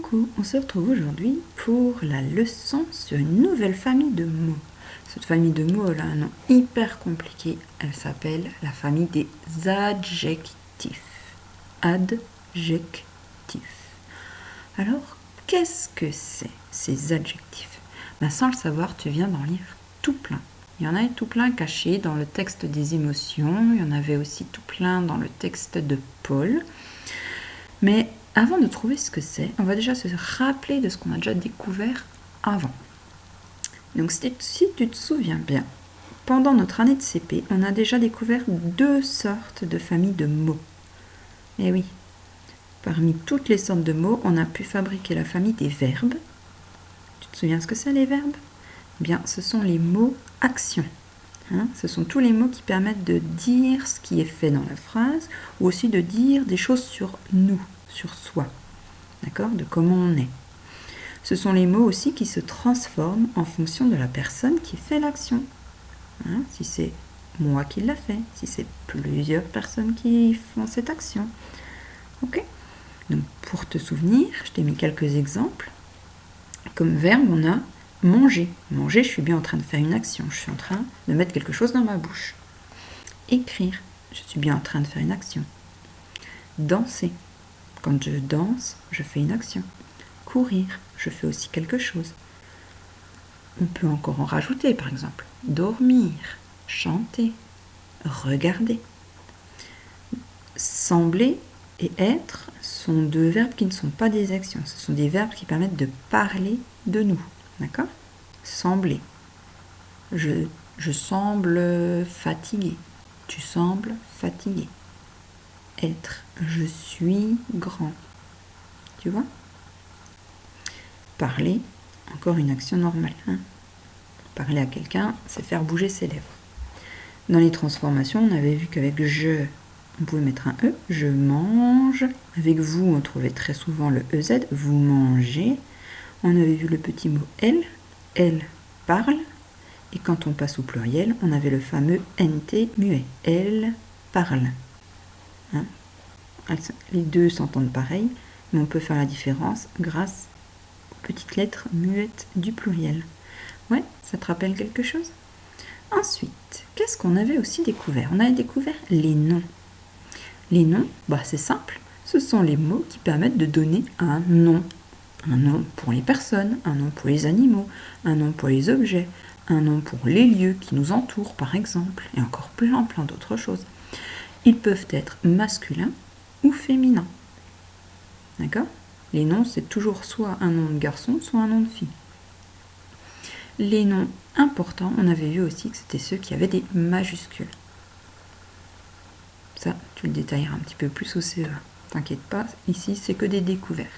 Coucou, on se retrouve aujourd'hui pour la leçon sur une nouvelle famille de mots. Cette famille de mots, elle a un nom hyper compliqué. Elle s'appelle la famille des adjectifs. Adjectifs. Alors, qu'est-ce que c'est, ces adjectifs? Sans le savoir, tu viens d'en lire tout plein. Il y en avait tout plein cachés dans le texte des émotions. Il y en avait aussi tout plein dans le texte de Paul. Mais avant de trouver ce que c'est, on va déjà se rappeler de ce qu'on a déjà découvert avant. Donc si tu te souviens bien, pendant notre année de CP, on a déjà découvert 2 sortes de familles de mots. Eh oui, parmi toutes les sortes de mots, on a pu fabriquer la famille des verbes. Tu te souviens ce que c'est les verbes? Eh bien, ce sont les mots actions. Ce sont tous les mots qui permettent de dire ce qui est fait dans la phrase ou aussi de dire des choses sur nous, sur soi, d'accord, de comment on est. Ce sont les mots aussi qui se transforment en fonction de la personne qui fait l'action. Si c'est moi qui l'a fait, si c'est plusieurs personnes qui font cette action. Ok. Donc pour te souvenir, je t'ai mis quelques exemples. Comme verbe, on a manger. Manger, je suis bien en train de faire une action. Je suis en train de mettre quelque chose dans ma bouche. Écrire, je suis bien en train de faire une action. Danser. Quand je danse, je fais une action. Courir, je fais aussi quelque chose. On peut encore en rajouter, par exemple. Dormir, chanter, regarder. Sembler et être sont 2 verbes qui ne sont pas des actions. Ce sont des verbes qui permettent de parler de nous. D'accord? Sembler. Je semble fatigué. Tu sembles fatigué. Être. Je suis grand. Tu vois? Parler. Encore une action normale. Parler à quelqu'un, c'est faire bouger ses lèvres. Dans les transformations, on avait vu qu'avec je, on pouvait mettre un E. Je mange. Avec vous, on trouvait très souvent le EZ. Vous mangez. On avait vu le petit mot elle. Elle parle. Et quand on passe au pluriel, on avait le fameux NT muet. Elle parle. Les deux s'entendent pareil, mais on peut faire la différence grâce aux petites lettres muettes du pluriel. Ouais, ça te rappelle quelque chose? Ensuite, qu'est-ce qu'on avait aussi découvert? On avait découvert les noms. Les noms, c'est simple. Ce sont les mots qui permettent de donner un nom. Un nom pour les personnes, un nom pour les animaux, un nom pour les objets, un nom pour les lieux qui nous entourent, par exemple, et encore plein d'autres choses. Ils peuvent être masculins ou féminins. D'accord? Les noms, c'est toujours soit un nom de garçon, soit un nom de fille. Les noms importants, on avait vu aussi que c'était ceux qui avaient des majuscules. Ça, tu le détailleras un petit peu plus au CEA. T'inquiète pas, ici, c'est que des découvertes.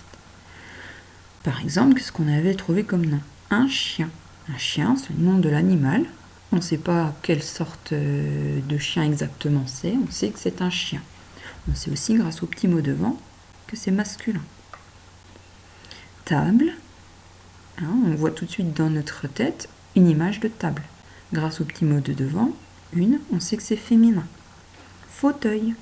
Par exemple, qu'est-ce qu'on avait trouvé comme nom? Un chien. Un chien, c'est le nom de l'animal. On ne sait pas quelle sorte de chien exactement c'est. On sait que c'est un chien. On sait aussi, grâce au petit mot devant, que c'est masculin. Table. On voit tout de suite dans notre tête une image de table. Grâce au petit mot de devant, on sait que c'est féminin. Fauteuil.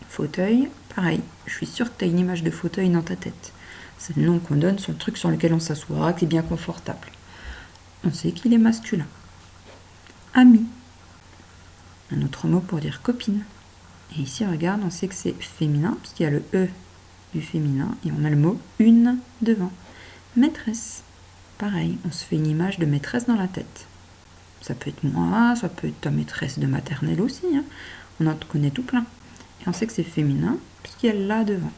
Fauteuil, pareil. Je suis sûre que tu as une image de fauteuil dans ta tête. C'est le nom qu'on donne sur le truc sur lequel on s'assoit, qui est bien confortable. On sait qu'il est masculin. Ami. Un autre mot pour dire copine. Et ici, regarde, on sait que c'est féminin, puisqu'il y a le E du féminin, et on a le mot une devant. Maîtresse. Pareil, on se fait une image de maîtresse dans la tête. Ça peut être moi, ça peut être ta maîtresse de maternelle aussi. On en connaît tout plein. Et on sait que c'est féminin, puisqu'il y a là devant.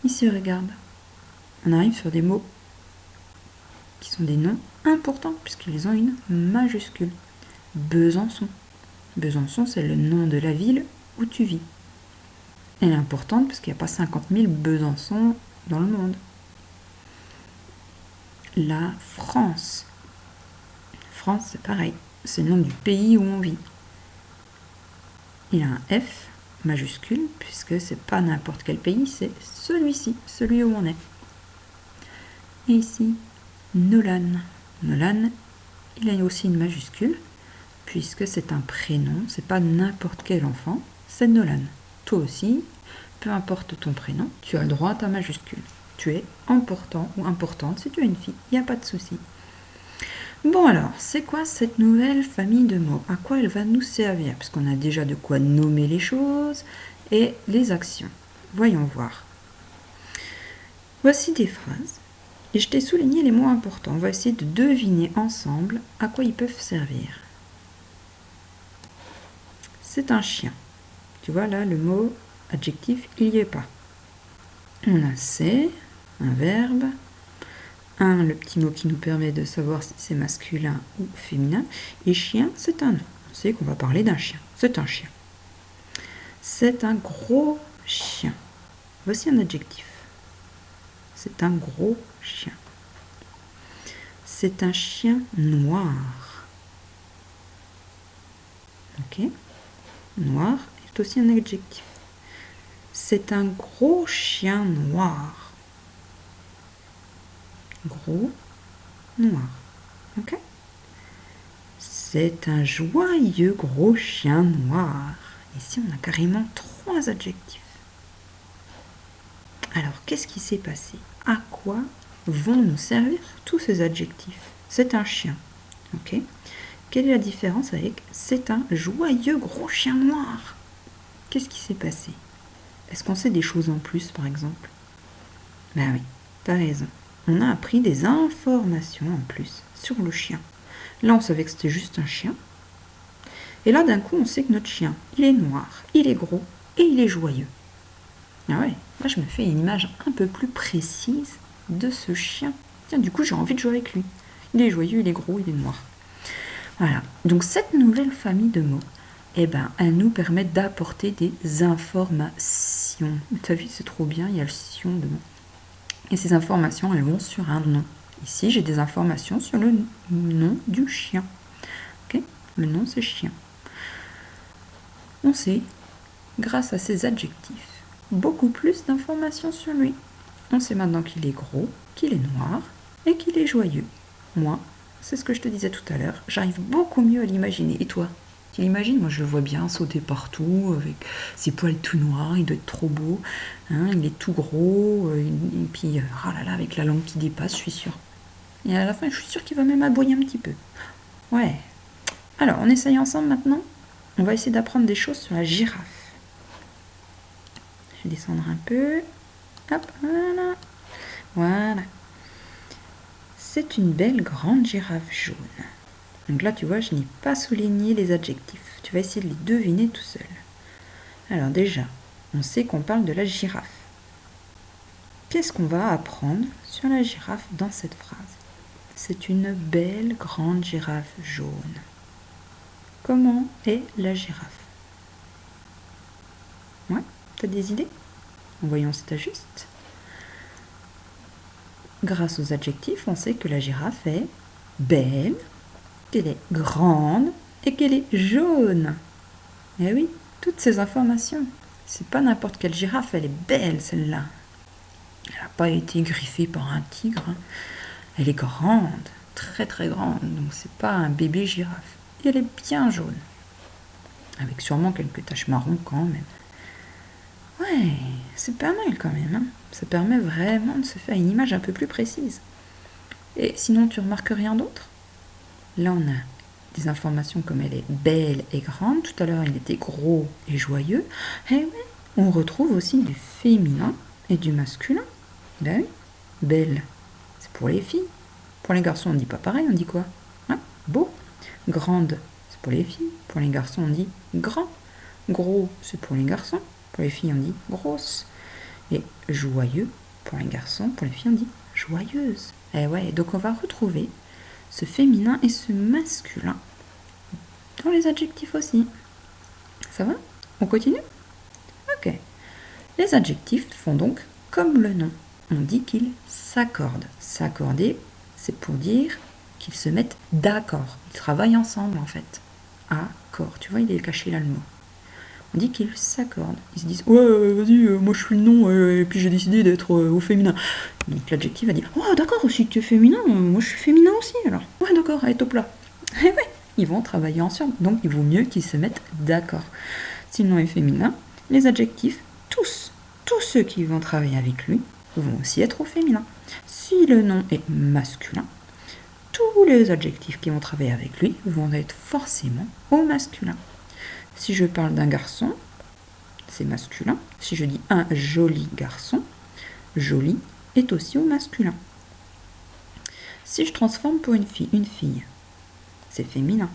Ici, regarde. On arrive sur des mots qui sont des noms importants, puisqu'ils ont une majuscule. Besançon. Besançon, c'est le nom de la ville où tu vis. Elle est importante parce qu'il n'y a pas 50 000 Besançons dans le monde. La France. France, c'est pareil. C'est le nom du pays où on vit. Il a un F majuscule, puisque c'est pas n'importe quel pays, c'est celui-ci, celui où on est. Et ici, Nolan. Nolan, il a aussi une majuscule, puisque c'est un prénom, c'est pas n'importe quel enfant, c'est Nolan. Toi aussi, peu importe ton prénom, tu as le droit à ta majuscule. tu es important ou importante. Si tu es une fille, il n'y a pas de souci. Bon alors, c'est quoi cette nouvelle famille de mots? À quoi elle va nous servir? Parce qu'on a déjà de quoi nommer les choses et les actions. Voyons voir. Voici des phrases et je t'ai souligné les mots importants. On va essayer de deviner ensemble à quoi ils peuvent servir. C'est un chien. Tu vois là, le mot adjectif, il n'y est pas. On a c'est, un verbe, le petit mot qui nous permet de savoir si c'est masculin ou féminin, et chien, c'est un nom. On sait qu'on va parler d'un chien. C'est un chien. C'est un gros chien. Voici un adjectif. C'est un gros chien. C'est un chien noir. Ok? Noir est aussi un adjectif. C'est un gros chien noir. Gros, noir. Ok? C'est un joyeux gros chien noir. Ici, on a carrément 3 adjectifs. Alors, qu'est-ce qui s'est passé? À quoi vont nous servir tous ces adjectifs? C'est un chien. Ok? Quelle est la différence avec c'est un joyeux gros chien noir? Qu'est-ce qui s'est passé? Est-ce qu'on sait des choses en plus, par exemple? Ben oui, t'as raison. On a appris des informations en plus sur le chien. Là, on savait que c'était juste un chien. Et là, d'un coup, on sait que notre chien, il est noir, il est gros et il est joyeux. Ah ouais, là, je me fais une image un peu plus précise de ce chien. Tiens, du coup, j'ai envie de jouer avec lui. Il est joyeux, il est gros, il est noir. Voilà. Donc, cette nouvelle famille de mots, eh ben, elle nous permet d'apporter des informations. Tu as vu, c'est trop bien, il y a le sion de mots. Et ces informations, elles vont sur un nom. Ici, j'ai des informations sur le nom du chien. Okay? Le nom, c'est chien. On sait, grâce à ces adjectifs, beaucoup plus d'informations sur lui. On sait maintenant qu'il est gros, qu'il est noir et qu'il est joyeux. Moi, c'est ce que je te disais tout à l'heure, j'arrive beaucoup mieux à l'imaginer. Et toi, tu l'imagines? Moi, je le vois bien sauter partout, avec ses poils tout noirs, il doit être trop beau. Hein, il est tout gros, et puis, oh là là, avec la langue qui dépasse, je suis sûre. Et à la fin, je suis sûre qu'il va même aboyer un petit peu. Ouais. Alors, on essaye ensemble maintenant. On va essayer d'apprendre des choses sur la girafe. Je vais descendre un peu. Hop, voilà. Voilà. C'est une belle grande girafe jaune. Donc là, tu vois, je n'ai pas souligné les adjectifs. Tu vas essayer de les deviner tout seul. Alors déjà, on sait qu'on parle de la girafe. Qu'est-ce qu'on va apprendre sur la girafe dans cette phrase? C'est une belle grande girafe jaune. Comment est la girafe? Ouais, t'as des idées? Voyons si t'as juste. Grâce aux adjectifs, on sait que la girafe est belle, qu'elle est grande et qu'elle est jaune. Eh oui, toutes ces informations. C'est pas n'importe quelle girafe, elle est belle celle-là. Elle n'a pas été griffée par un tigre. Elle est grande, très très grande, donc c'est pas un bébé girafe. Et elle est bien jaune, avec sûrement quelques taches marron quand même. Ouais, c'est pas mal quand même. Hein. Ça permet vraiment de se faire une image un peu plus précise. Et sinon, tu remarques rien d'autre? Là, on a des informations comme elle est belle et grande. Tout à l'heure, il était gros et joyeux. Et oui, on retrouve aussi du féminin et du masculin. Ben oui, belle, c'est pour les filles. Pour les garçons, on dit pas pareil, on dit quoi? Hein? Beau. Grande, c'est pour les filles. Pour les garçons, on dit grand. Gros, c'est pour les garçons. Pour les filles, on dit grosse. Et joyeux, pour les garçons, pour les filles, on dit joyeuse. Et ouais, donc on va retrouver ce féminin et ce masculin dans les adjectifs aussi. Ça va? On continue? Ok. Les adjectifs font donc comme le nom. On dit qu'ils s'accordent. S'accorder, c'est pour dire qu'ils se mettent d'accord. Ils travaillent ensemble en fait. Accord. Tu vois, il est caché là le mot. On dit qu'ils s'accordent. Ils se disent ouais, vas-y, moi je suis le nom et puis j'ai décidé d'être au féminin. Donc l'adjectif va dire oh d'accord, si tu es féminin, moi je suis féminin aussi alors. Ouais d'accord, allez top là. Et ouais, ils vont travailler ensemble. Donc il vaut mieux qu'ils se mettent d'accord. Si le nom est féminin, les adjectifs, tous ceux qui vont travailler avec lui, vont aussi être au féminin. Si le nom est masculin, tous les adjectifs qui vont travailler avec lui vont être forcément au masculin. Si je parle d'un garçon, c'est masculin. Si je dis un joli garçon, joli est aussi au masculin. Si je transforme pour une fille, c'est féminin.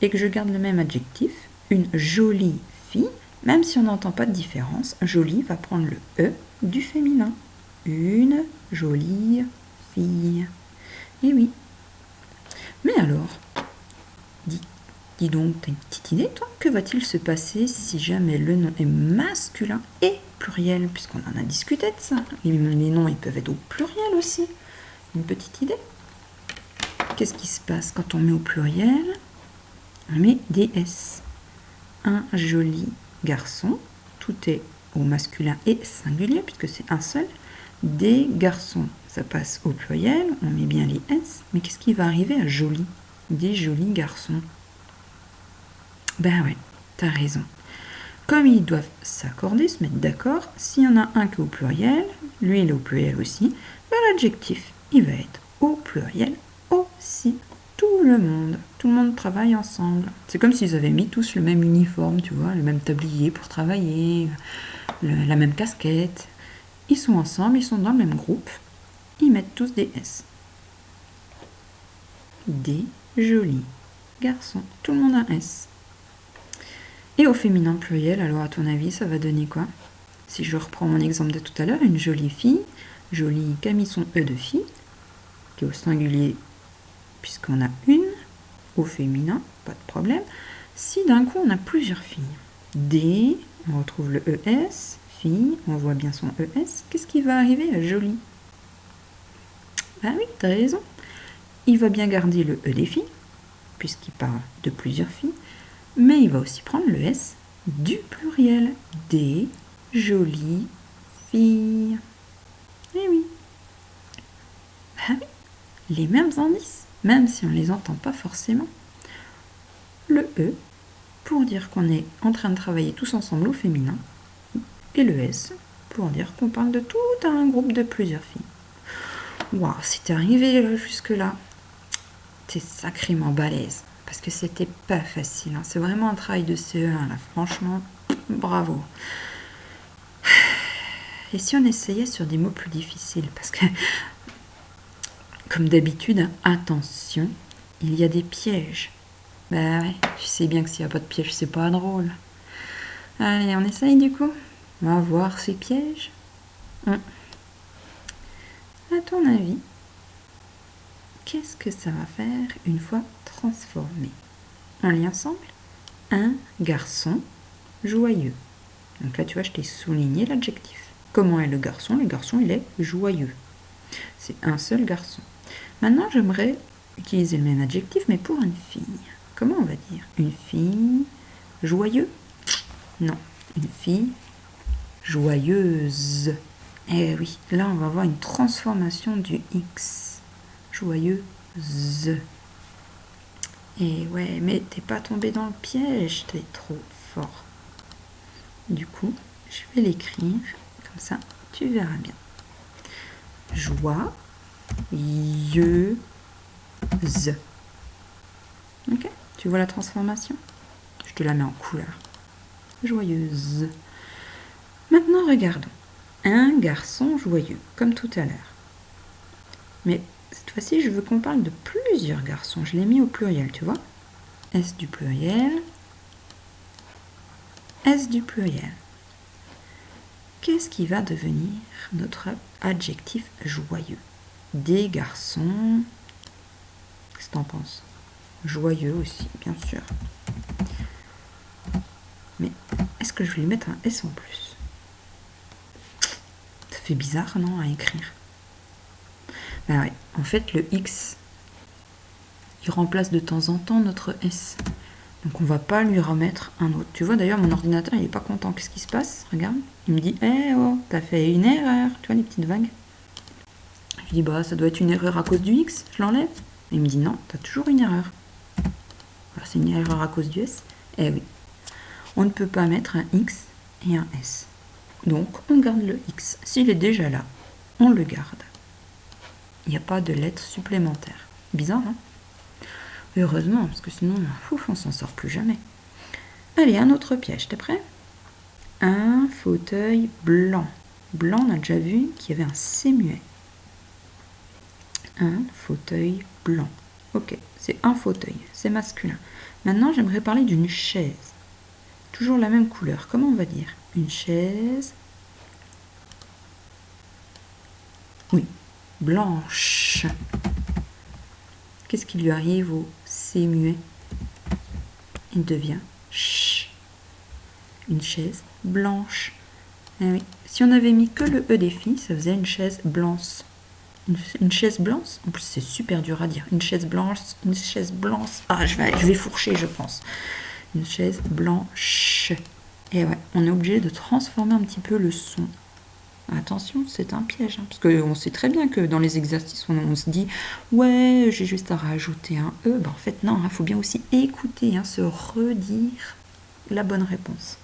Et que je garde le même adjectif, une jolie fille, même si on n'entend pas de différence, jolie va prendre le E du féminin. Une jolie fille. Et oui. Mais alors, dis donc, t'as une petite idée, toi? Que va-t-il se passer si jamais le nom est masculin et pluriel? Puisqu'on en a discuté de ça. Les noms, ils peuvent être au pluriel aussi. Une petite idée? Qu'est-ce qui se passe quand on met au pluriel? On met des S. Un joli garçon, tout est au masculin et singulier, puisque c'est un seul. Des garçons, ça passe au pluriel, on met bien les S. Mais qu'est-ce qui va arriver à joli? Des jolis garçons. Ben ouais, t'as raison. Comme ils doivent s'accorder, se mettre d'accord, s'il y en a un qui est au pluriel, lui il est au pluriel aussi, ben l'adjectif, il va être au pluriel aussi. Tout le monde travaille ensemble. C'est comme s'ils avaient mis tous le même uniforme, tu vois, le même tablier pour travailler, la même casquette. Ils sont ensemble, ils sont dans le même groupe, ils mettent tous des S. Des jolis garçons. Tout le monde a un S. Et au féminin pluriel, alors à ton avis, ça va donner quoi? Si je reprends mon exemple de tout à l'heure, une jolie fille, jolie qui a mis son E de fille, qui est au singulier puisqu'on a une, au féminin, pas de problème. Si d'un coup on a plusieurs filles, des, on retrouve le ES, fille, on voit bien son ES, qu'est-ce qui va arriver à jolie? Ah oui, t'as raison. Il va bien garder le E des filles, puisqu'il parle de plusieurs filles, mais il va aussi prendre le S du pluriel, des jolies filles. Eh oui. Ah oui, les mêmes indices, même si on ne les entend pas forcément. Le E, pour dire qu'on est en train de travailler tous ensemble au féminin, et le S, pour dire qu'on parle de tout un groupe de plusieurs filles. Waouh, si t'es arrivé jusque-là, t'es sacrément balèze. Parce que c'était pas facile. Hein. C'est vraiment un travail de CE1, là. Franchement, bravo. Et si on essayait sur des mots plus difficiles? Parce que, comme d'habitude, attention, il y a des pièges. Bah ouais, je sais bien que s'il n'y a pas de piège, c'est pas drôle. Allez, on essaye du coup. On va voir ces pièges. À ton avis, qu'est-ce que ça va faire une fois transformé? On lit ensemble. Un garçon joyeux. Donc là, tu vois, je t'ai souligné l'adjectif. Comment est le garçon? Le garçon, il est joyeux. C'est un seul garçon. Maintenant, j'aimerais utiliser le même adjectif, mais pour une fille. Comment on va dire? Une fille joyeux? Non, une fille joyeuse. Eh oui, là, on va avoir une transformation du X. Joyeuse. Et ouais, mais t'es pas tombé dans le piège, t'es trop fort. Du coup, je vais l'écrire, comme ça, tu verras bien. Joyeuse. Ok, tu vois la transformation? Je te la mets en couleur. Joyeuse. Maintenant, regardons. Un garçon joyeux, comme tout à l'heure. Mais cette fois-ci, je veux qu'on parle de plusieurs garçons. Je l'ai mis au pluriel, tu vois? S du pluriel. S du pluriel. Qu'est-ce qui va devenir notre adjectif joyeux? Des garçons. Qu'est-ce que t'en penses? Joyeux aussi, bien sûr. Mais est-ce que je vais lui mettre un S en plus? Ça fait bizarre, non, à écrire? Ben ouais, en fait, le X, il remplace de temps en temps notre S. Donc on va pas lui remettre un autre. Tu vois, d'ailleurs, mon ordinateur, il est pas content. Qu'est-ce qui se passe? Regarde. Il me dit, eh oh, t'as fait une erreur. Tu vois les petites vagues? Je dis, bah, ça doit être une erreur à cause du X. Je l'enlève. Et il me dit, non, t'as toujours une erreur. Alors, c'est une erreur à cause du S. Eh oui. On ne peut pas mettre un X et un S. Donc, on garde le X. S'il est déjà là, on le garde. Il n'y a pas de lettres supplémentaires. Bizarre, hein? Heureusement, parce que sinon, on s'en sort plus jamais. Allez, un autre piège, t'es prêt? Un fauteuil blanc. Blanc, on a déjà vu qu'il y avait un C muet. Un fauteuil blanc. Ok, c'est un fauteuil, c'est masculin. Maintenant, j'aimerais parler d'une chaise. Toujours la même couleur. Comment on va dire? Une chaise. Oui, blanche. Qu'est-ce qui lui arrive au C muet? Il devient ch. Une chaise blanche. Eh oui. Si on avait mis que le E des filles, ça faisait une chaise blanche. Une chaise blanche? En plus, c'est super dur à dire. Une chaise blanche, une chaise blanche. Ah, je vais fourcher, je pense. Une chaise blanche. Et ouais, on est obligé de transformer un petit peu le son. Attention, c'est un piège. Hein, parce qu'on sait très bien que dans les exercices, on se dit « Ouais, j'ai juste à rajouter un E ». Ben, en fait, non, il faut bien aussi écouter, hein, se redire la bonne réponse.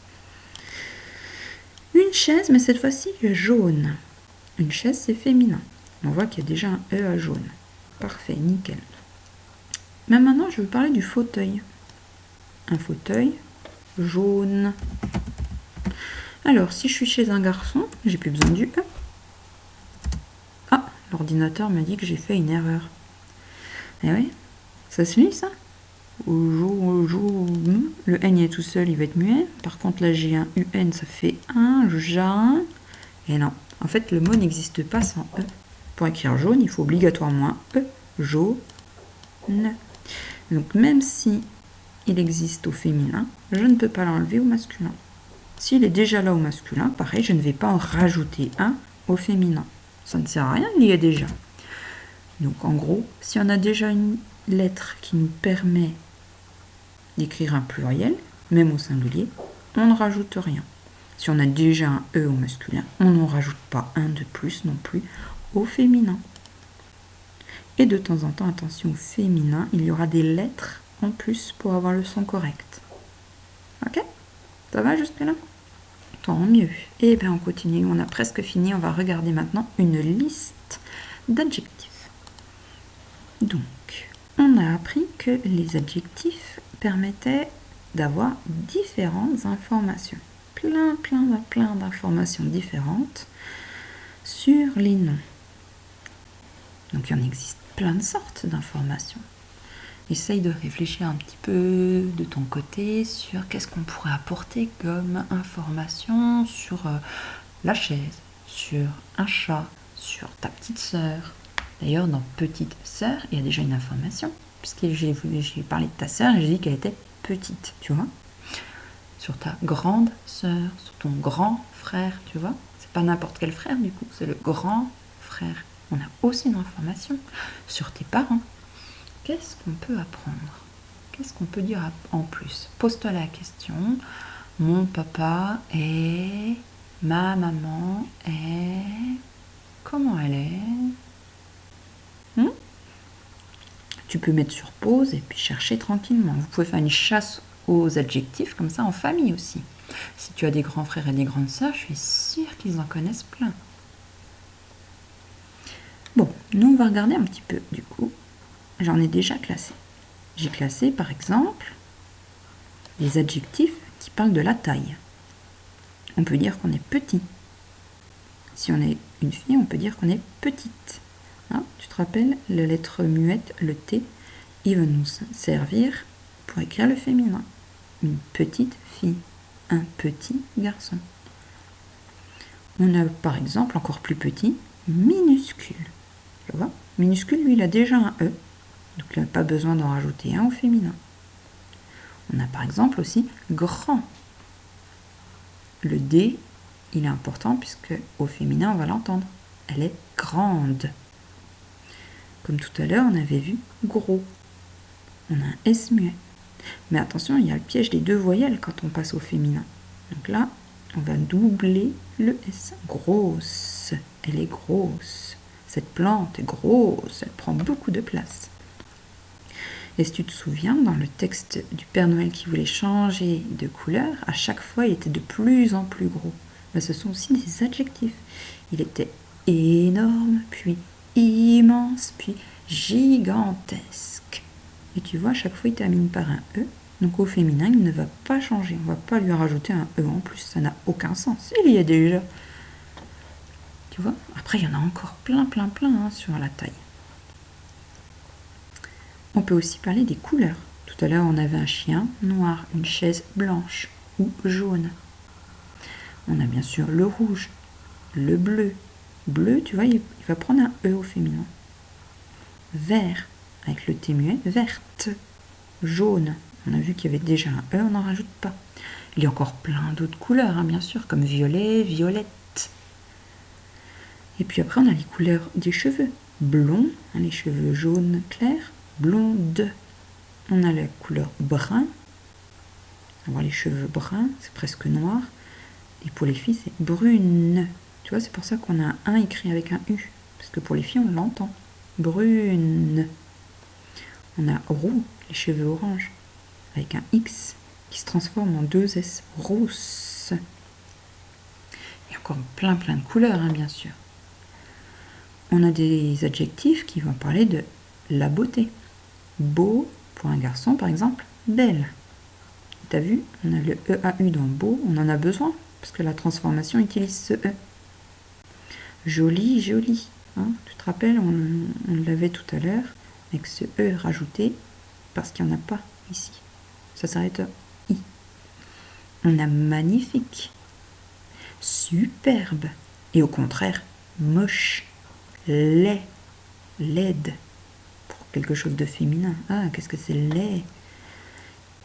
Une chaise, mais cette fois-ci jaune. Une chaise, c'est féminin. On voit qu'il y a déjà un E à jaune. Parfait, nickel. Mais maintenant, je vais parler du fauteuil. Un fauteuil jaune. Alors, si je suis chez un garçon, j'ai plus besoin du E. Ah, l'ordinateur me dit que j'ai fait une erreur. Eh oui, ça se lit ça? Le N est tout seul, il va être muet. Par contre, là, j'ai un UN, ça fait un jaune. Et non, en fait, le mot n'existe pas sans E. Pour écrire jaune, il faut obligatoirement un E. Jaune. Donc, même si il existe au féminin, je ne peux pas l'enlever au masculin. S'il est déjà là au masculin, pareil, je ne vais pas en rajouter un au féminin. Ça ne sert à rien, il y a déjà. Donc, en gros, si on a déjà une lettre qui nous permet d'écrire un pluriel, même au singulier, on ne rajoute rien. Si on a déjà un E au masculin, on n'en rajoute pas un de plus non plus au féminin. Et de temps en temps, attention, au féminin, il y aura des lettres en plus pour avoir le son correct. Ok? Ça va jusque-là? Tant mieux. Et bien on continue, on a presque fini. On va regarder maintenant une liste d'adjectifs. Donc, on a appris que les adjectifs permettaient d'avoir différentes informations. Plein d'informations différentes sur les noms. Donc, il en existe plein de sortes d'informations. Essaye de réfléchir un petit peu de ton côté sur qu'est-ce qu'on pourrait apporter comme information sur la chaise, sur un chat, sur ta petite sœur. D'ailleurs, dans petite sœur, il y a déjà une information, puisque j'ai parlé de ta sœur et j'ai dit qu'elle était petite, tu vois. Sur ta grande sœur, sur ton grand frère, tu vois. C'est pas n'importe quel frère du coup, c'est le grand frère. On a aussi une information sur tes parents. Qu'est-ce qu'on peut apprendre? Qu'est-ce qu'on peut dire en plus? Pose-toi la question. Mon papa est... Ma maman est... Comment elle est? Tu peux mettre sur pause et puis chercher tranquillement. Vous pouvez faire une chasse aux adjectifs comme ça en famille aussi. Si tu as des grands frères et des grandes sœurs, je suis sûre qu'ils en connaissent plein. Bon, nous on va regarder un petit peu du coup. J'en ai déjà classé. J'ai classé par exemple les adjectifs qui parlent de la taille. On peut dire qu'on est petit. Si on est une fille, on peut dire qu'on est petite. Hein, tu te rappelles, la lettre muette, le T, il va nous servir pour écrire le féminin. Une petite fille, un petit garçon. On a par exemple, encore plus petit, minuscule. Tu vois, minuscule, lui, il a déjà un E. Donc il n'a pas besoin d'en rajouter un au féminin. On a par exemple aussi grand. Le D, il est important puisque au féminin, on va l'entendre. Elle est grande. Comme tout à l'heure, on avait vu gros. On a un S muet. Mais attention, il y a le piège des deux voyelles quand on passe au féminin. Donc là, on va doubler le S. Grosse. Elle est grosse. Cette plante est grosse. Elle prend beaucoup de place. Et si tu te souviens, dans le texte du Père Noël qui voulait changer de couleur, à chaque fois, il était de plus en plus gros. Mais ce sont aussi des adjectifs. Il était énorme, puis immense, puis gigantesque. Et tu vois, à chaque fois, il termine par un E. Donc au féminin, il ne va pas changer. On ne va pas lui rajouter un E en plus. Ça n'a aucun sens. Il y a déjà. Tu vois? Après, il y en a encore plein sur la taille. On peut aussi parler des couleurs. Tout à l'heure, on avait un chien noir, une chaise blanche ou jaune. On a bien sûr le rouge, le bleu. Bleu, tu vois, il va prendre un E au féminin. Vert, avec le T muet, verte. Jaune, on a vu qu'il y avait déjà un E, on n'en rajoute pas. Il y a encore plein d'autres couleurs, bien sûr, comme violet, violette. Et puis après, on a les couleurs des cheveux. Blond, les cheveux jaunes clairs, blonde. On a la couleur brun. Alors les cheveux bruns, c'est presque noir. Et pour les filles, c'est brune. Tu vois, c'est pour ça qu'on a un écrit avec un U. Parce que pour les filles, on l'entend. Brune. On a roux, les cheveux orange, avec un X qui se transforme en 2 S. Rousse. Il y a encore plein de couleurs, bien sûr. On a des adjectifs qui vont parler de la beauté. Beau, pour un garçon par exemple, belle. T'as vu, on a le EAU dans beau, on en a besoin, parce que la transformation utilise ce E. Joli, joli. Tu te rappelles, on l'avait tout à l'heure, avec ce E rajouté, parce qu'il n'y en a pas ici. Ça s'arrête à I. On a magnifique, superbe, et au contraire, moche, laid, laide, pour quelque chose de féminin. Ah, qu'est-ce que c'est laid?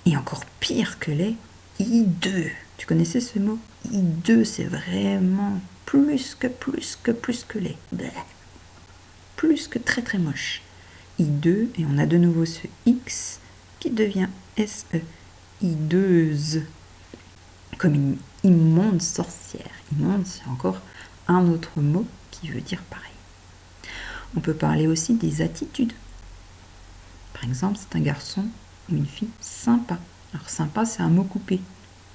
Et encore pire que laid, hideux. Tu connaissais ce mot? Hideux, c'est vraiment plus que laid. Bleh. Plus que très moche. Hideux, et on a de nouveau ce X qui devient SE. Hideuse. Comme une immonde sorcière. Immonde, c'est encore un autre mot qui veut dire pareil. On peut parler aussi des attitudes. Par exemple, c'est un garçon ou une fille sympa. Alors sympa, c'est un mot coupé.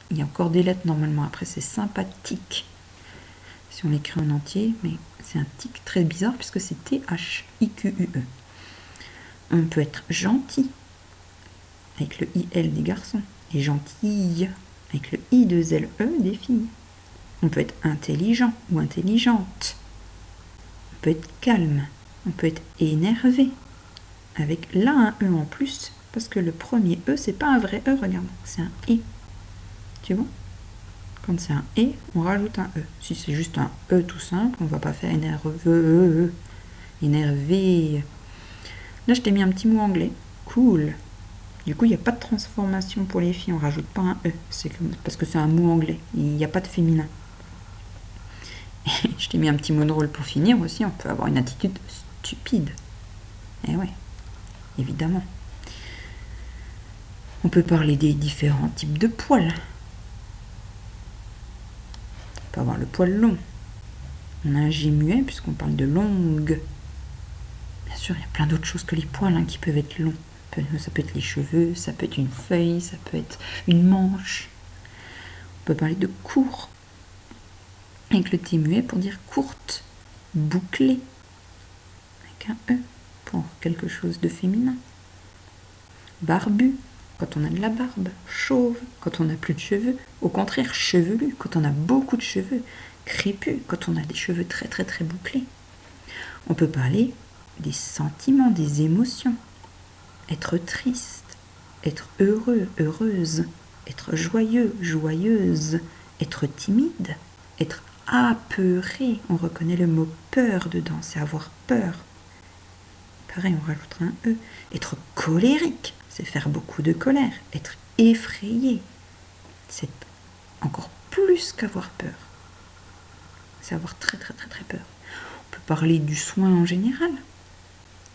Il y a encore des lettres normalement. Après, c'est sympathique. Si on l'écrit en entier, mais c'est un tic très bizarre puisque c'est T-H-I-Q-U-E. On peut être gentil avec le I-L des garçons et gentille avec le I-2-L-E des filles. On peut être intelligent ou intelligente. On peut être calme. On peut être énervé avec là un E en plus parce que le premier E, c'est pas un vrai E, regarde, c'est un E. Tu vois? Quand c'est un E, on rajoute un E. Si c'est juste un E tout simple, on va pas faire énerveux, énervé. Là, je t'ai mis un petit mot anglais. Cool. Du coup, il n'y a pas de transformation pour les filles, on rajoute pas un E. C'est parce que c'est un mot anglais. Il n'y a pas de féminin. Et je t'ai mis un petit mot drôle pour finir aussi. On peut avoir une attitude stupide. Eh ouais, évidemment. On peut parler des différents types de poils. On peut avoir le poil long. On a un G muet puisqu'on parle de longue. Bien sûr, il y a plein d'autres choses que les poils qui peuvent être longs. Ça peut être les cheveux, ça peut être une feuille, ça peut être une manche. On peut parler de court. Avec le T muet pour dire courte, bouclée. Avec un E pour quelque chose de féminin. Barbu, quand on a de la barbe. Chauve, quand on n'a plus de cheveux. Au contraire, chevelu, quand on a beaucoup de cheveux. Crépus, quand on a des cheveux très bouclés. On peut parler des sentiments, des émotions. Être triste, être heureux, heureuse, être joyeux, joyeuse, être timide, être apeuré. On reconnaît le mot peur dedans, c'est avoir peur. Pareil, on rajoutera un E. Être colérique, c'est faire beaucoup de colère. Être effrayé, c'est encore plus qu'avoir peur. C'est avoir très peur. On peut parler du soin en général.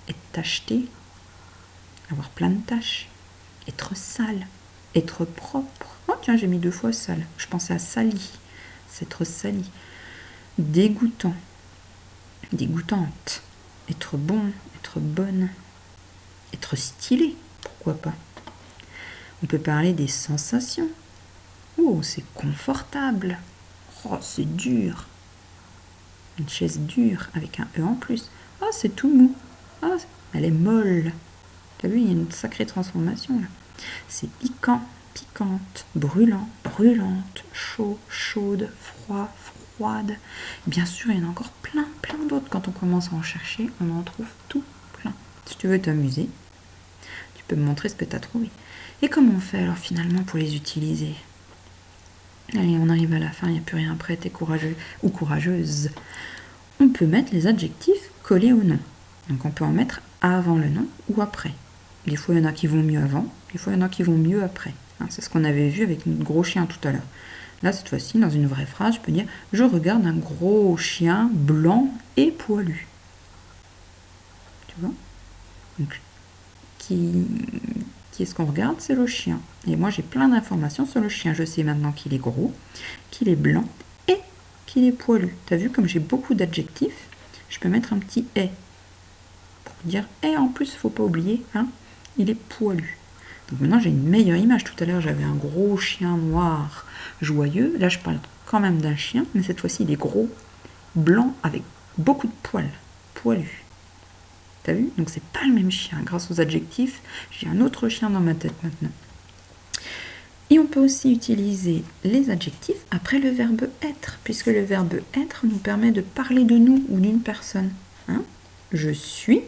Être tacheté, avoir plein de taches. Être sale, être propre. Oh tiens, j'ai mis 2 fois sale. Je pensais à sali. C'est être sali. Dégoûtant, dégoûtante. Être bon, être bonne. Être stylé, pourquoi pas. On peut parler des sensations. Oh, c'est confortable. Oh, c'est dur. Une chaise dure avec un E en plus. Ah, c'est tout mou. Ah, elle est molle. T'as vu, il y a une sacrée transformation là. C'est piquant, piquante, brûlant, brûlante, chaud, chaude, froid, froide. Bien sûr, il y en a encore plein, plein d'autres. Quand on commence à en chercher, on en trouve tout plein. Si tu veux t'amuser, tu peux me montrer ce que tu as trouvé. Et comment on fait alors finalement pour les utiliser? Allez, on arrive à la fin, il n'y a plus rien après, t'es courageux ou courageuse. On peut mettre les adjectifs collés au nom. Donc on peut en mettre avant le nom ou après. Des fois, il y en a qui vont mieux avant, des fois, il y en a qui vont mieux après. Hein, c'est ce qu'on avait vu avec notre gros chien tout à l'heure. Là, cette fois-ci, dans une vraie phrase, je peux dire « Je regarde un gros chien blanc et poilu ». Tu vois? Donc, qui est-ce qu'on regarde? C'est le chien. Et moi, j'ai plein d'informations sur le chien. Je sais maintenant qu'il est gros, qu'il est blanc et qu'il est poilu. Tu as vu, comme j'ai beaucoup d'adjectifs, je peux mettre un petit « et » pour dire « et » en plus, il ne faut pas oublier, hein, il est poilu. Donc maintenant, j'ai une meilleure image. Tout à l'heure, j'avais un gros chien noir joyeux. Là, je parle quand même d'un chien, mais cette fois-ci, il est gros, blanc, avec beaucoup de poils, poilu. T'as vu? Donc c'est pas le même chien. Grâce aux adjectifs, j'ai un autre chien dans ma tête maintenant. Et on peut aussi utiliser les adjectifs après le verbe être, puisque le verbe être nous permet de parler de nous ou d'une personne. Hein? Je suis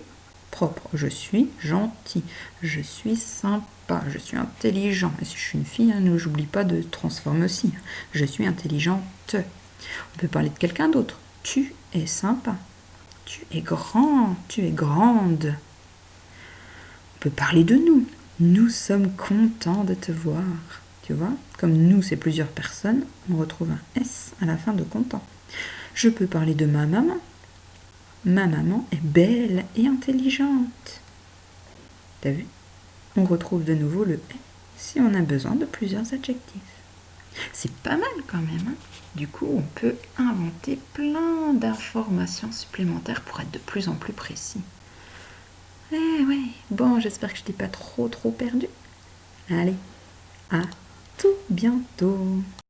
propre, je suis gentil, je suis sympa, je suis intelligent. Et si je suis une fille, hein, j'oublie pas de transformer aussi. Je suis intelligente. On peut parler de quelqu'un d'autre. Tu es sympa. Tu es grand, tu es grande. On peut parler de nous. Nous sommes contents de te voir. Tu vois, comme nous, c'est plusieurs personnes, on retrouve un S à la fin de content. Je peux parler de ma maman. Ma maman est belle et intelligente. T'as vu? On retrouve de nouveau le « et » si on a besoin de plusieurs adjectifs. C'est pas mal quand même. Hein? Du coup, on peut inventer plein d'informations supplémentaires pour être de plus en plus précis. Eh ouais, bon, j'espère que je t'ai pas trop perdu. Allez, à tout bientôt.